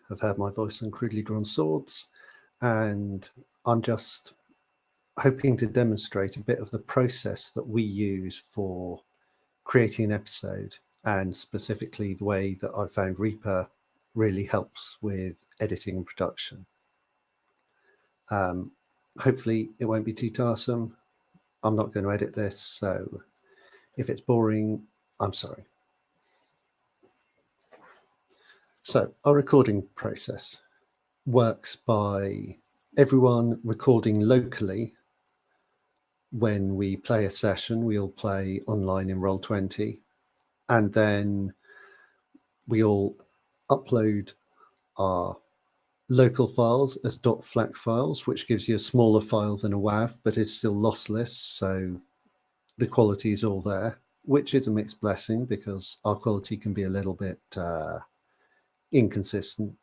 have heard my voice on Crudely Drawn Swords, and I'm just hoping to demonstrate a bit of the process that we use for creating an episode, and specifically the way that I found Reaper really helps with editing and production. Hopefully it won't be too tiresome. I'm not going to edit this, so if it's boring, I'm sorry. So our recording process works by everyone recording locally. When we play a session, we'll play online in Roll20, and then we all upload our local files as .flac files, which gives you a smaller file than a WAV, but it's still lossless, so the quality is all there, which is a mixed blessing because our quality can be a little bit inconsistent.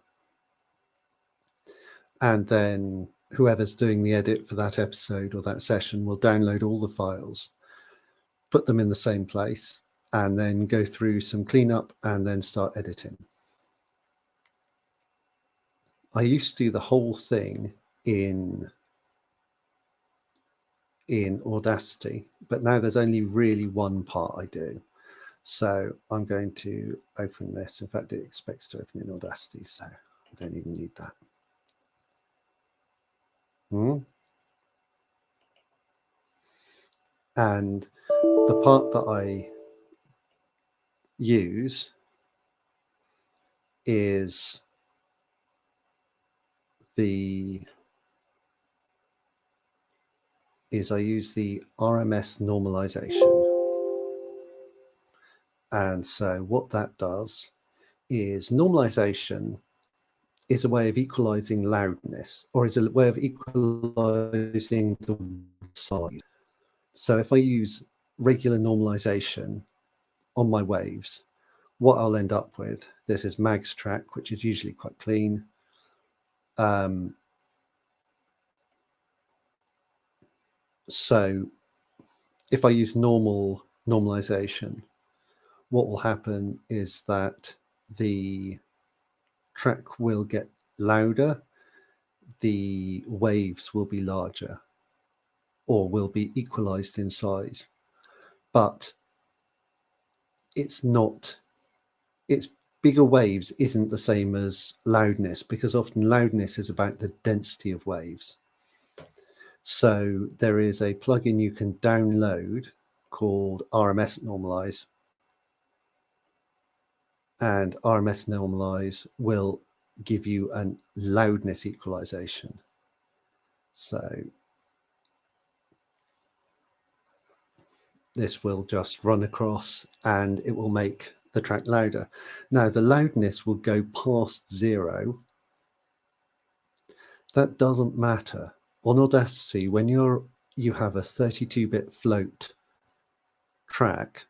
And then whoever's doing the edit for that episode or that session will download all the files, put them in the same place, and then go through some cleanup and then start editing. I used to do the whole thing in Audacity, but now there's only really one part I do. So I'm going to open this. In fact, it expects to open in Audacity, so I don't even need that. And the part that I use is I use the RMS normalization. And so what that does is normalization is a way of equalizing loudness, or is a way of equalizing the size. So if I use regular normalization on my waves, what I'll end up with, this is Mag's track, which is usually quite clean. So if I use normalization, what will happen is that the track will get louder, the waves will be larger, or will be equalized in size. But it's bigger waves isn't the same as loudness, because often loudness is about the density of waves. So there is a plugin you can download called RMS Normalize, and RMS Normalize will give you a loudness equalization. So this will just run across and it will make the track louder. Now the loudness will go past 0. That doesn't matter. On Audacity, when you have a 32-bit float track,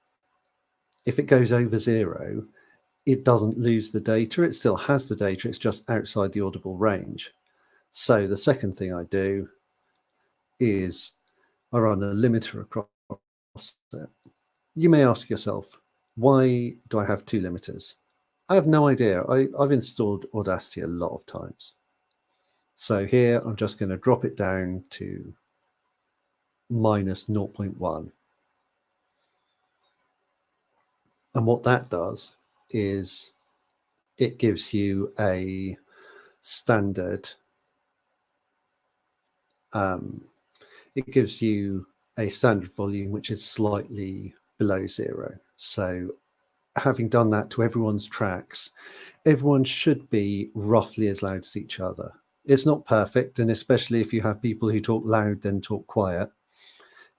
if it goes over 0, it doesn't lose the data. It still has the data. It's just outside the audible range. So the second thing I do is I run a limiter across it. You may ask yourself, why do I have 2 limiters? I have no idea. I've installed Audacity a lot of times. So here I'm just going to drop it down to minus 0.1. And what that does is it gives you a standard, volume which is slightly below 0. So having done that to everyone's tracks, everyone should be roughly as loud as each other. It's not perfect, and especially if you have people who talk loud then talk quiet,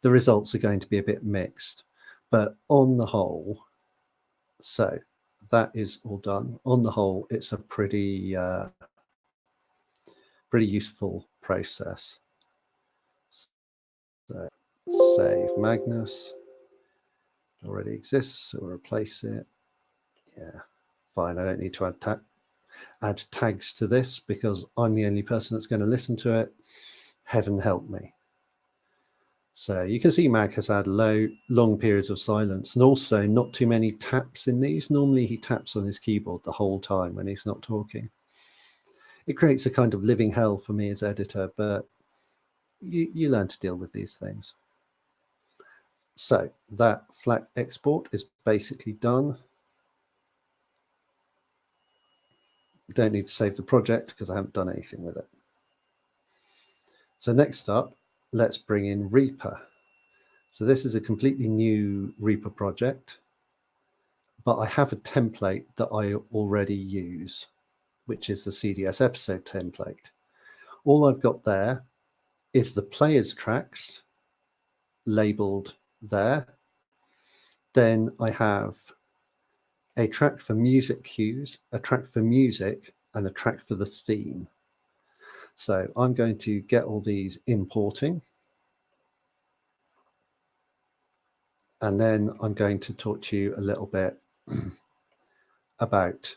the results are going to be a bit mixed. But on the whole, so that is all done. On the whole, it's a pretty useful process. So save Magnus. It already exists, so we'll replace it. Yeah, fine. I don't need to add tags to this because I'm the only person that's going to listen to it. Heaven help me. So you can see Mag has had long periods of silence, and also not too many taps in these. Normally he taps on his keyboard the whole time when he's not talking. it creates a kind of living hell for me as editor, but you learn to deal with these things. So that FLAC export is basically done. Don't need to save the project because I haven't done anything with it. So next up, let's bring in Reaper. So this is a completely new Reaper project, but I have a template that I already use, which is the CDS episode template. All I've got there is the players tracks labeled there. Then I have a track for music cues, a track for music, and a track for the theme. So I'm going to get all these importing. And then I'm going to talk to you a little bit about,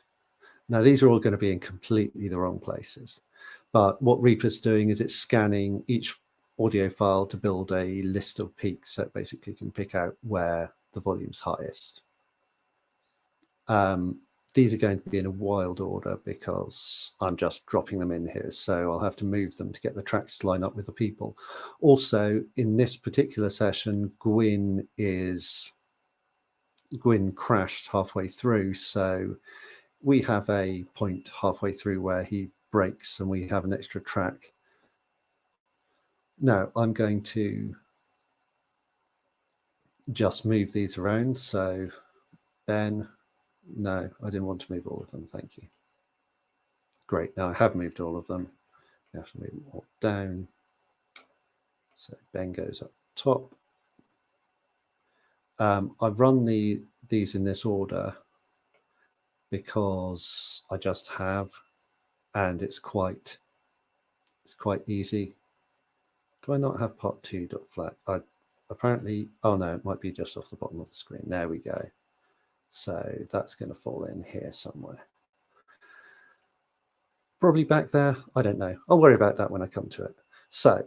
now these are all going to be in completely the wrong places. But what Reaper's doing is it's scanning each audio file to build a list of peaks, so it basically can pick out where the volume's highest. These are going to be in a wild order because I'm just dropping them in here, so I'll have to move them to get the tracks to line up with the people. Also, in this particular session, Gwyn crashed halfway through, so we have a point halfway through where he breaks and we have an extra track. Now I'm going to just move these around. So Ben, no, I didn't want to move all of them. Thank you. Great. Now I have moved all of them. We have to move them all down. So Ben goes up top. I've run these in this order because I just have, and it's quite easy. Do I not have part 2.flat? I apparently, oh no, it might be just off the bottom of the screen. There we go. So that's going to fall in here somewhere. Probably back there. I don't know. I'll worry about that when I come to it. So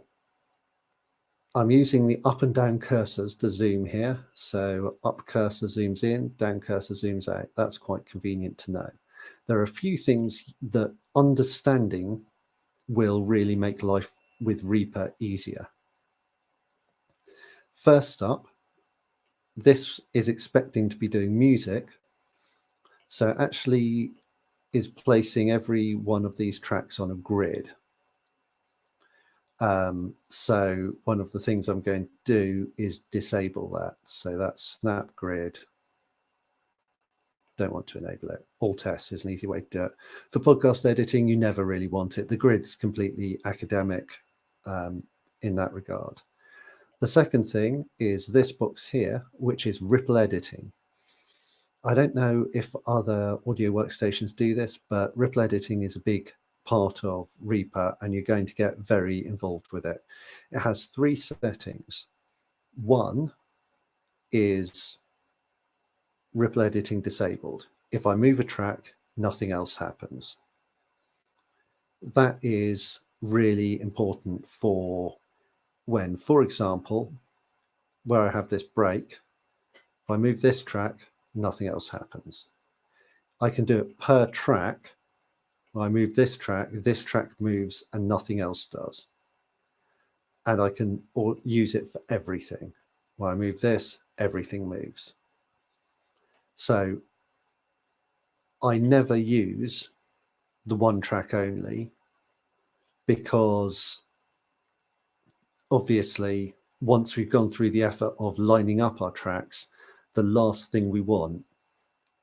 I'm using the up and down cursors to zoom here. So up cursor zooms in, down cursor zooms out. That's quite convenient to know. There are a few things that understanding will really make life with Reaper easier. First up, this is expecting to be doing music. So it actually is placing every one of these tracks on a grid. So one of the things I'm going to do is disable that. So that's snap grid. Don't want to enable it. Alt S is an easy way to do it. For podcast editing, you never really want it. The grid's completely academic in that regard. The second thing is this box here, which is ripple editing. I don't know if other audio workstations do this, but ripple editing is a big part of Reaper and you're going to get very involved with it. It has 3 settings. One is ripple editing disabled. If I move a track, nothing else happens. That is really important for when, for example, where I have this break, if I move this track, nothing else happens. I can do it per track. When I move this track moves and nothing else does. And I can use it for everything. When I move this, everything moves. So I never use the one track only because obviously once we've gone through the effort of lining up our tracks, the last thing we want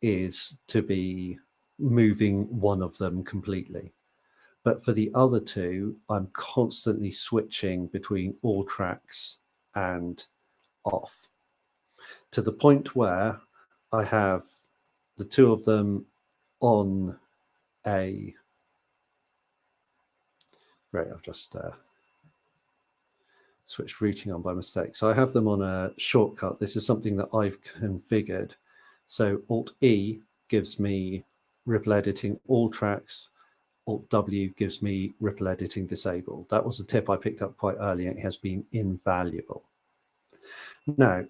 is to be moving one of them completely. But for the other two, I'm constantly switching between all tracks and off to the point where I have the 2 of them on a, great, I've just switched routing on by mistake. So I have them on a shortcut. This is something that I've configured. So Alt E gives me ripple editing all tracks. Alt W gives me ripple editing disabled. That was a tip I picked up quite early and it has been invaluable. Now,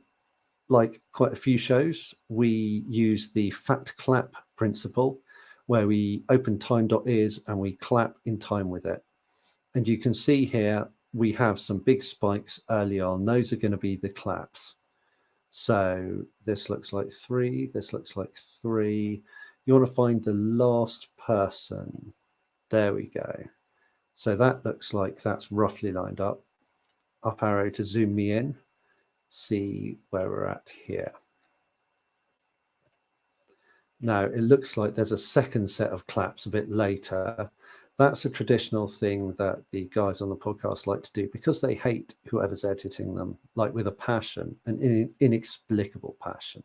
like quite a few shows, we use the fat clap principle, where we open time.is and we clap in time with it. And you can see here, we have some big spikes early on. Those are going to be the claps. So this looks like 3, this looks like 3. You want to find the last person. There we go. So that looks like that's roughly lined up. Up arrow to zoom me in, see where we're at here. Now it looks like there's a second set of claps a bit later. That's a traditional thing that the guys on the podcast like to do because they hate whoever's editing them, like with a passion, an inexplicable passion.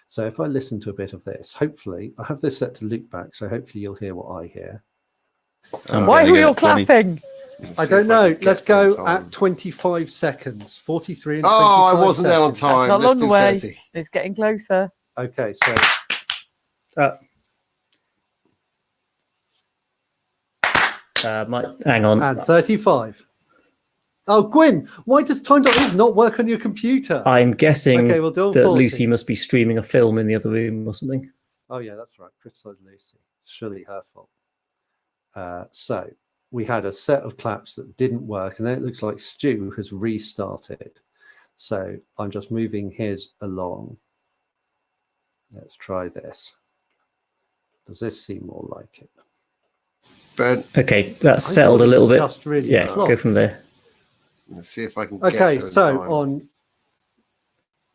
So if I listen to a bit of this, hopefully, I have this set to loop back, so hopefully you'll hear what I hear. Why are you all clapping? I don't know. Let's go at 25 seconds. 43 and 25 I wasn't there on time. That's not Let's long do away. 30. It's getting closer. Okay, so... hang on. And 35. Oh, Gwyn, why does time.is not work on your computer? I'm guessing Okay, we'll do that 40. Lucy must be streaming a film in the other room or something. Oh, yeah, that's right. Criticise Lucy. It's surely her fault. So we had a set of claps that didn't work, and then it looks like Stu has restarted. So I'm just moving his along. Let's try this. Does this seem more like it? Ben, Okay, that's settled a little bit. Just really Yeah, close. go from there. let's see if I can Okay, get there in so time. on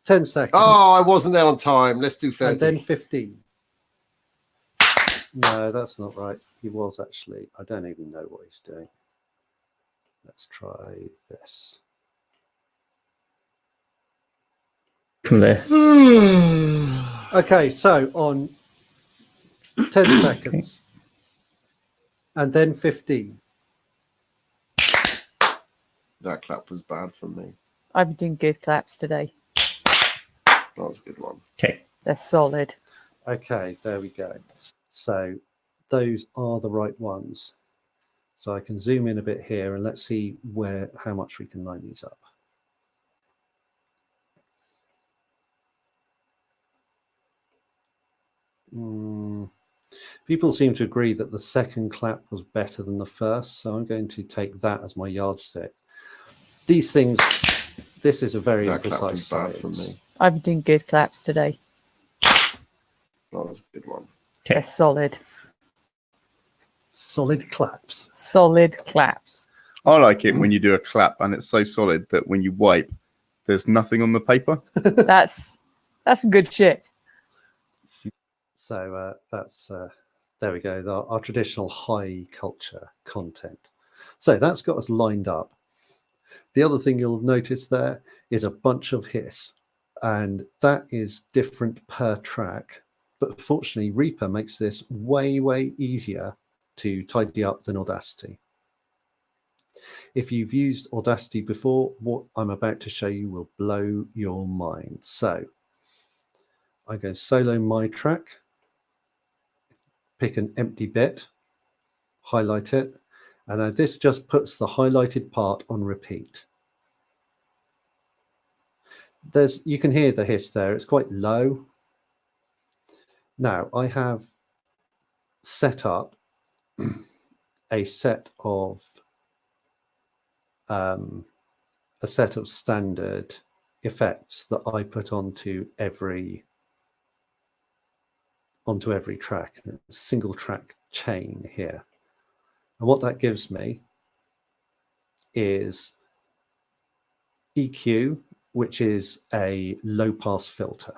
10 seconds. I wasn't there on time. Let's do 30. And then 15. No, that's not right. He was actually. I don't even know what he's doing. Let's try this. From there. Okay, so on 10 seconds. And then 15. That clap was bad from me. I've been doing good claps today. That was a good one. Okay. They're solid. Okay, there we go. So those are the right ones. So I can zoom in a bit here and let's see how much we can line these up. People seem to agree that the second clap was better than the first, so I'm going to take that as my yardstick. These things, this is a very That clap imprecise was bad science. from me. I've been doing good claps today. That was a good one. They're solid. Solid claps. Solid claps. I like it when you do a clap and it's so solid that when you wipe, there's nothing on the paper. That's some good shit. So that's there we go, our traditional high culture content. So that's got us lined up. The other thing you'll have noticed there is a bunch of hiss, and that is different per track. But fortunately, Reaper makes this way, way easier to tidy up than Audacity. If you've used Audacity before, what I'm about to show you will blow your mind. So I go solo my track, pick an empty bit, highlight it, and now this just puts the highlighted part on repeat. You can hear the hiss there, it's quite low. Now I have set up a set of standard effects that I put onto every track, a single track chain here. And what that gives me is EQ, which is a low pass filter.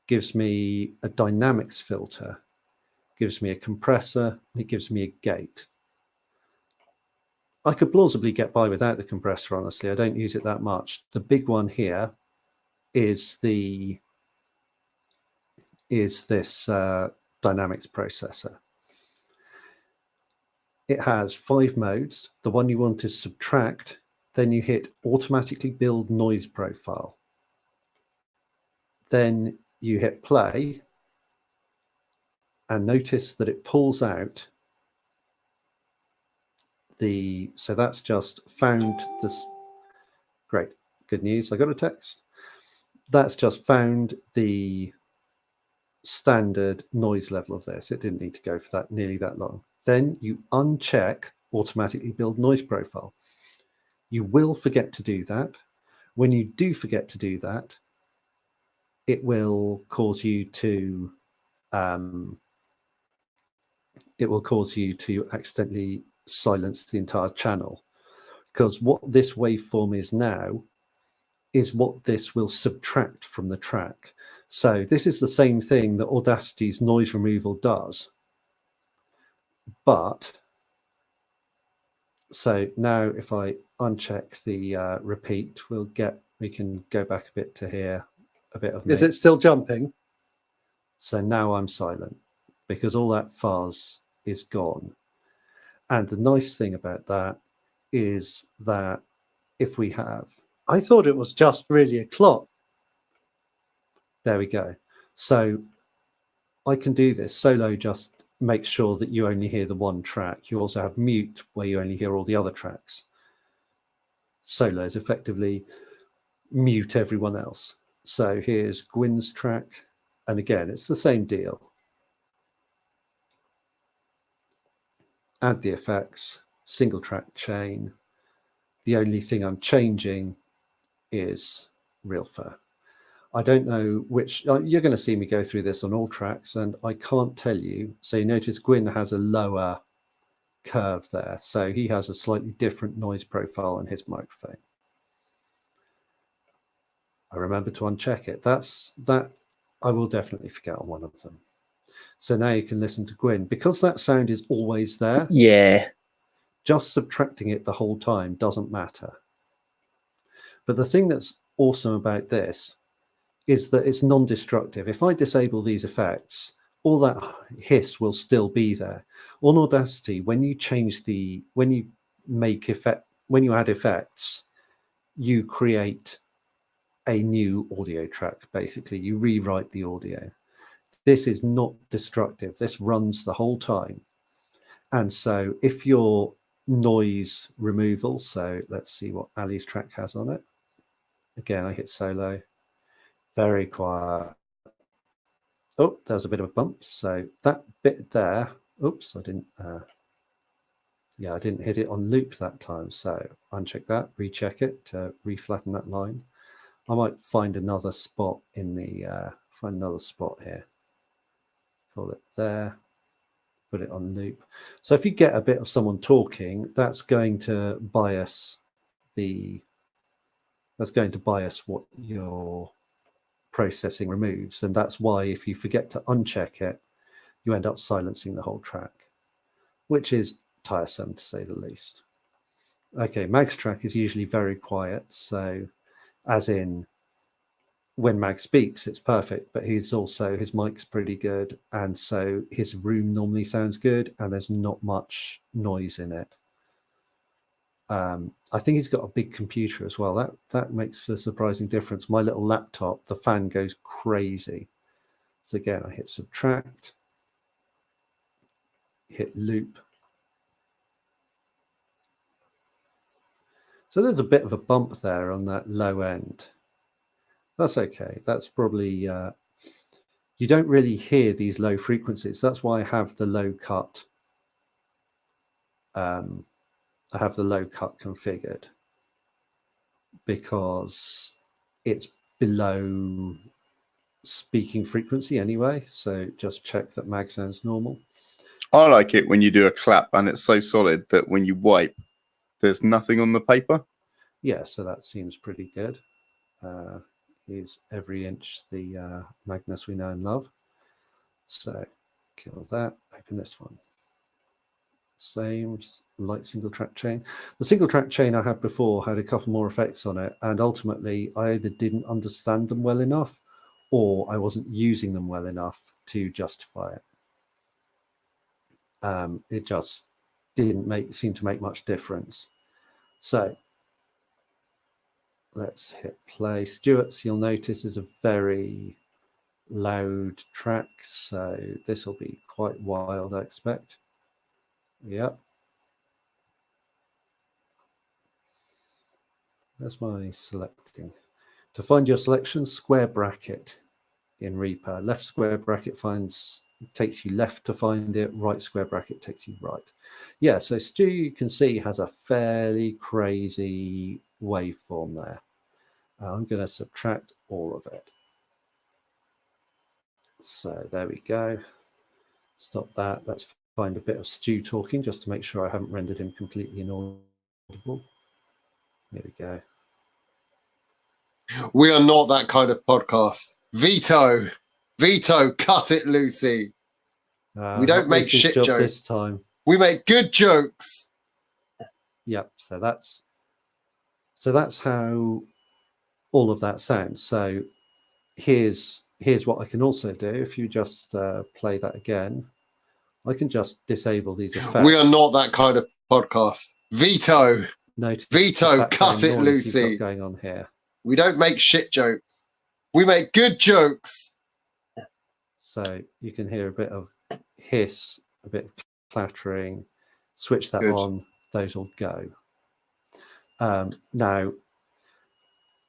Gives me a dynamics filter, gives me a compressor, and it gives me a gate. I could plausibly get by without the compressor, honestly. I don't use it that much. The big one here is this dynamics processor. It has 5 modes. The one you want to subtract, then you hit automatically build noise profile. Then you hit play and notice that it pulls out so that's just found this. Great, good news. I got a text. That's just found the standard noise level of this. It didn't need to go for that nearly that long. Then you uncheck automatically build noise profile. You will forget to do that. When you do forget to do that, it will cause you to accidentally silence the entire channel, because what this waveform is now is what this will subtract from the track. So this is the same thing that Audacity's noise removal does. But so now if I uncheck the repeat, we can go back a bit to hear a bit of me. Is it still jumping? So now I'm silent because all that fuzz is gone. And the nice thing about that is that if we have, I thought it was just really a clock. There we go. So I can do this. Solo just makes sure that you only hear the one track. You also have mute where you only hear all the other tracks. Solo is effectively mute everyone else. So here's Gwyn's track. And again, it's the same deal. Add the effects, single track chain. The only thing I'm changing is real fur. I don't know which, you're going to see me go through this on all tracks, and I can't tell you. So you notice Gwyn has a lower curve there. So he has a slightly different noise profile on his microphone. I remember to uncheck it. That I will definitely forget on one of them. So now you can listen to Gwyn. Because that sound is always there, Yeah. just subtracting it the whole time doesn't matter. But the thing that's awesome about this is that it's non-destructive. If I disable these effects, all that hiss will still be there. On Audacity, when you add effects, you create a new audio track. Basically, you rewrite the audio. This is not destructive. This runs the whole time. And so if your noise removal, so let's see what Ali's track has on it. Again, I hit solo, very quiet. Oh, there's a bit of a bump. So that bit there, oops, I didn't hit it on loop that time. So uncheck that, recheck it to reflatten that line. I might find another spot in the, find another spot here. Call it there, put it on loop. So if you get a bit of someone talking, that's going to bias what your processing removes. And that's why if you forget to uncheck it, you end up silencing the whole track, which is tiresome to say the least. Okay, Mag's track is usually very quiet. So as in when Mag speaks, it's perfect, but his mic's pretty good. And so his room normally sounds good and there's not much noise in it. I think he's got a big computer as well. That makes a surprising difference. My little laptop, the fan goes crazy. So again, I hit subtract, hit loop. So there's a bit of a bump there on that low end. That's okay. That's probably, you don't really hear these low frequencies. That's why I have the low cut. I have the low cut configured because it's below speaking frequency anyway. So just check that Mag sounds normal. I like it when you do a clap and it's so solid that when you wipe, there's nothing on the paper. Yeah, so that seems pretty good. Is every inch the Magnus we know and love. So kill that, open this one. Same light single track chain. The single track chain I had before had a couple more effects on it, and ultimately I either didn't understand them well enough or I wasn't using them well enough to justify it. It just didn't seem to make much difference. So let's hit play. Stuart's, you'll notice, is a very loud track, so this will be quite wild, I expect. Yep. That's my selecting. To find your selection, square bracket in Reaper. Left square bracket takes you left to find it. Right square bracket takes you right. Yeah, so Stu, you can see, has a fairly crazy waveform there. I'm going to subtract all of it. So there we go. Stop that. Let's find a bit of Stu talking just to make sure I haven't rendered him completely inaudible. There we go. We are not that kind of podcast. Veto, cut it, Lucy. We don't make shit jokes this time. We make good jokes. Yep. So that's how all of that sounds. So here's what I can also do. If you just play that again, I can just disable these effects. We are not that kind of podcast. Veto, Notice cut it, Lucy. Going on here. We don't make shit jokes. We make good jokes. So you can hear a bit of hiss, a bit of clattering. Switch that Good. on, those will go. Now,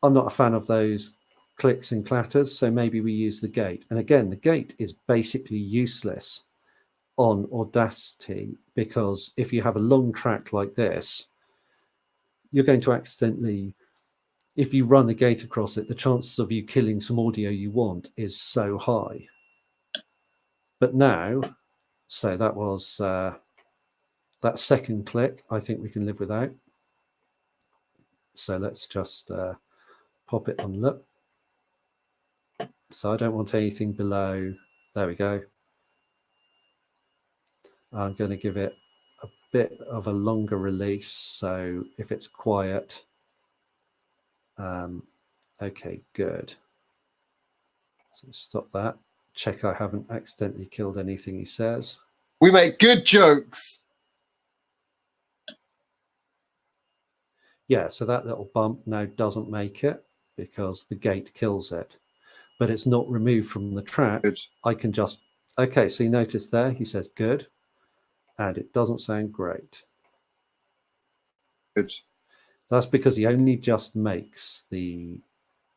I'm not a fan of those clicks and clatters, so maybe we use the gate. And again, the gate is basically useless on Audacity, because if you have a long track like this, you're going to accidentally, if you run the gate across it, the chances of you killing some audio you want is so high. But now, so that was that second click, I think we can live without. So let's just pop it on look. So I don't want anything below. There we go. I'm going to give it a bit of a longer release. So if it's quiet, okay, good. So stop that. Check I haven't accidentally killed anything he says. We make good jokes. Yeah, so that little bump now doesn't make it because the gate kills it, but it's not removed from the track. Good. I can just, okay, so you notice there, he says good, and it doesn't sound great. Good. That's because he only just makes the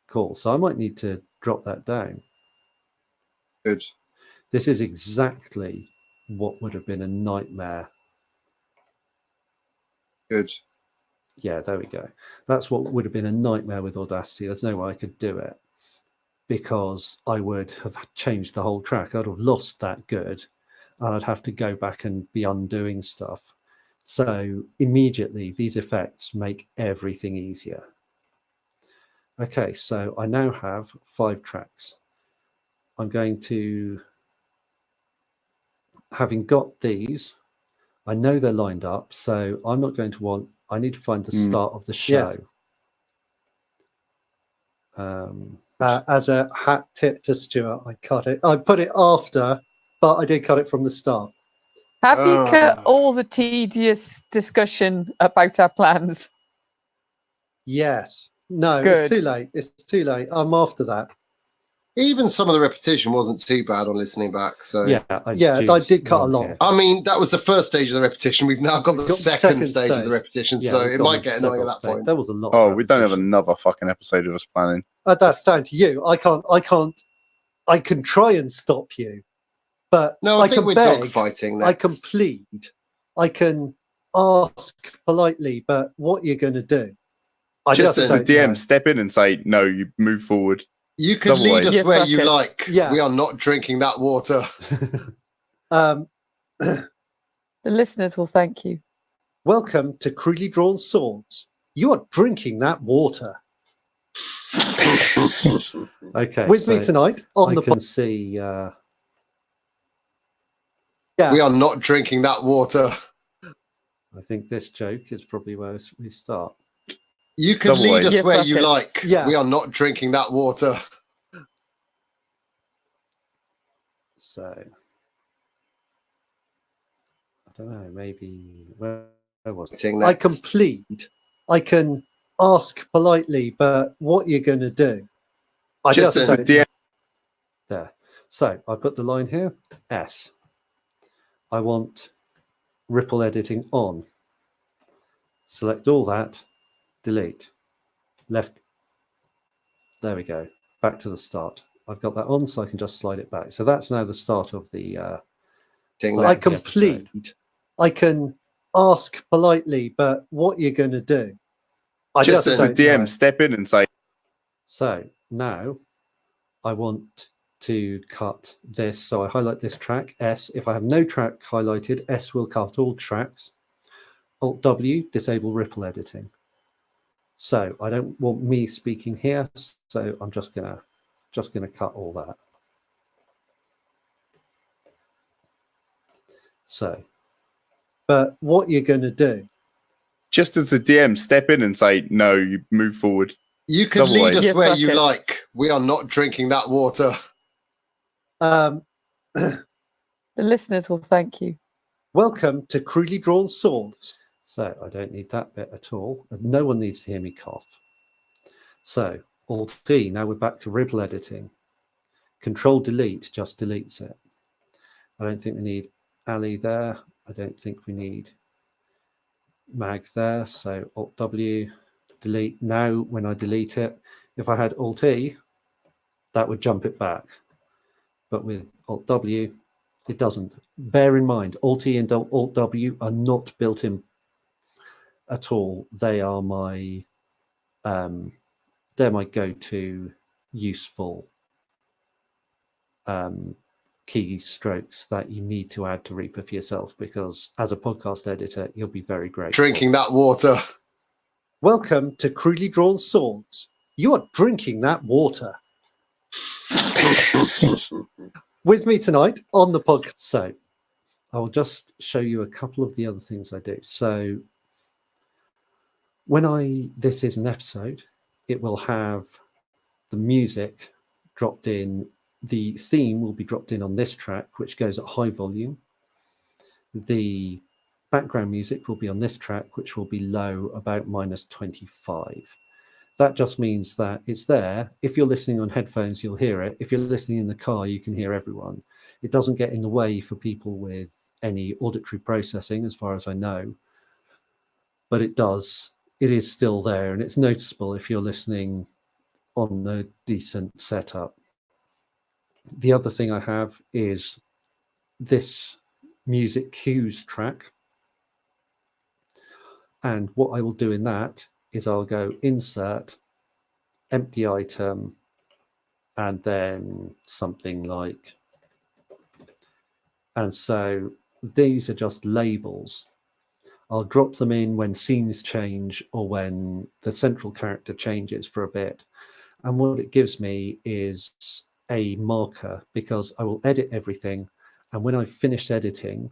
call. So I might need to drop that down. Good. This is exactly what would have been a nightmare. Good. Yeah, there we go. That's what would have been a nightmare with Audacity. There's no way I could do it because I would have changed the whole track. I'd have lost that good and I'd have to go back and be undoing stuff. So immediately these effects make everything easier. Okay, so I now have 5 tracks. I'm going to, having got these, I know they're lined up, so I'm not going to want, I need to find the start of the show. Yeah. As a hat tip to Stuart, I cut it. I put it after, but I did cut it from the start. Have you cut all the tedious discussion about our plans? Yes. No, Good. It's too late. It's too late. I'm after that. Even some of the repetition wasn't too bad on listening back. So Yeah, I did cut a lot. I mean, that was the first stage of the repetition. We've now got the second stage of the repetition, Yeah, so we've it got might the get annoying at second that stage. point. There was a lot. Oh, of we don't have repetition. another fucking episode of us planning. That's down to you. I can try and stop you, but No, I think can we're beg, dogfighting. I can plead. I can ask politely, but what you're going to do? I Just as a don't DM, know. step in and say, no, you move forward. You can Some lead way. us Yeah, where fuck you us. like. Yeah. We are not drinking that water. The listeners will thank you. Welcome to Crudely Drawn Swords. You are drinking that water. Okay. With me tonight on the I can see. Yeah. We are not drinking that water. I think this joke is probably where we start. You can Some lead way. us Yeah, where fuck you us. like. Yeah. We are not drinking that water. So I don't know. Maybe where was it? I can plead. I can ask politely, but what you're going to do? I Just just as a don't DM. know. There. So I put the line here. S. I want ripple editing on. Select all that. Delete. Left. There we go. Back to the start. I've got that on, so I can just slide it back. So that's now the start of the. Ding I next. can plead, I can ask politely, but what you're going to do? I Just just as a don't DM, know. step in and say, So now I want to cut this. So I highlight this track, S. If I have no track highlighted, S will cut all tracks. Alt W, disable ripple editing. So I don't want me speaking here, so I'm just gonna cut all that. So, but what you're gonna do? just as a DM, step in and say, no, you move forward. You can lead us Yeah, where you fuck us. like. We are not drinking that water. The listeners will thank you. Welcome to Crudely Drawn Swords. So I don't need that bit at all. And no one needs to hear me cough. So Alt T, now we're back to ripple editing. Control Delete just deletes it. I don't think we need Ali there. I don't think we need Mag there. So Alt W, delete. Now when I delete it, if I had Alt E, that would jump it back. But with Alt W, it doesn't. Bear in mind, Alt E and Alt W are not built in at all. They are my they're my go-to useful keystrokes that you need to add to Reaper for yourself, because as a podcast editor, you'll be very grateful. Drinking that water. Welcome to Crudely Drawn Swords. You are drinking that water. With me tonight on the podcast. So I'll just show you a couple of the other things I do. So when this is an episode, it will have the music dropped in. The theme will be dropped in on this track, which goes at high volume. The background music will be on this track, which will be low, about -25. That just means that it's there. If you're listening on headphones, you'll hear it. If you're listening in the car, you can hear everyone. It doesn't get in the way for people with any auditory processing, as far as I know. But it does. It is still there, and it's noticeable if you're listening on a decent setup. The other thing I have is this music cues track. And what I will do in that is I'll go insert, empty item, and then something like, and so these are just labels. I'll drop them in when scenes change or when the central character changes for a bit. And what it gives me is a marker, because I will edit everything. And when I've finished editing,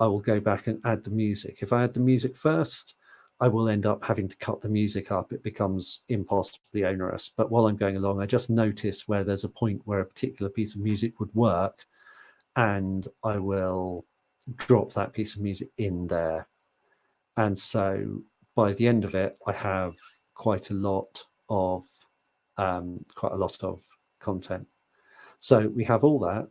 I will go back and add the music. If I add the music first, I will end up having to cut the music up. It becomes impossibly onerous. But while I'm going along, I just notice where there's a point where a particular piece of music would work, and I will drop that piece of music in there. And so by the end of it, I have quite a lot of content. So we have all that.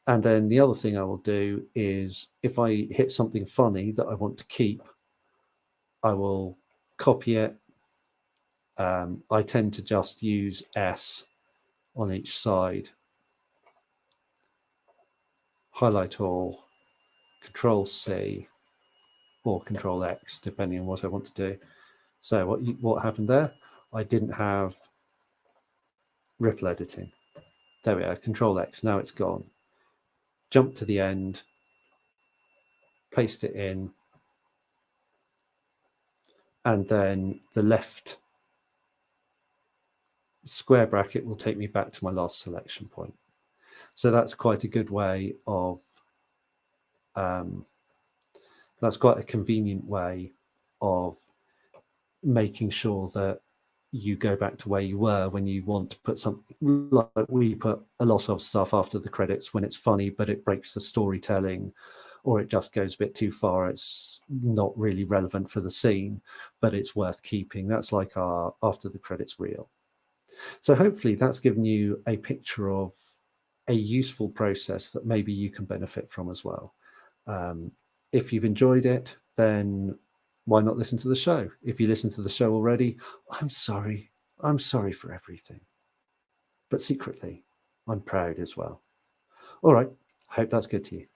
And then the other thing I will do is, if I hit something funny that I want to keep, I will copy it. I tend to just use S on each side. Highlight all, Control C or Control X, depending on what I want to do. So what happened there? I didn't have ripple editing. There we are, Control X, now it's gone. Jump to the end, paste it in, and then the left square bracket will take me back to my last selection point. So that's quite a good way of, that's quite a convenient way of making sure that you go back to where you were when you want to put something. Like we put a lot of stuff after the credits when it's funny, but it breaks the storytelling, or it just goes a bit too far. It's not really relevant for the scene, but it's worth keeping. That's like our after the credits reel. So hopefully that's given you a picture of a useful process that maybe you can benefit from as well. If you've enjoyed it, then why not listen to the show? If you listen to the show already, I'm sorry. I'm sorry for everything. But secretly, I'm proud as well. All right. Hope that's good to you.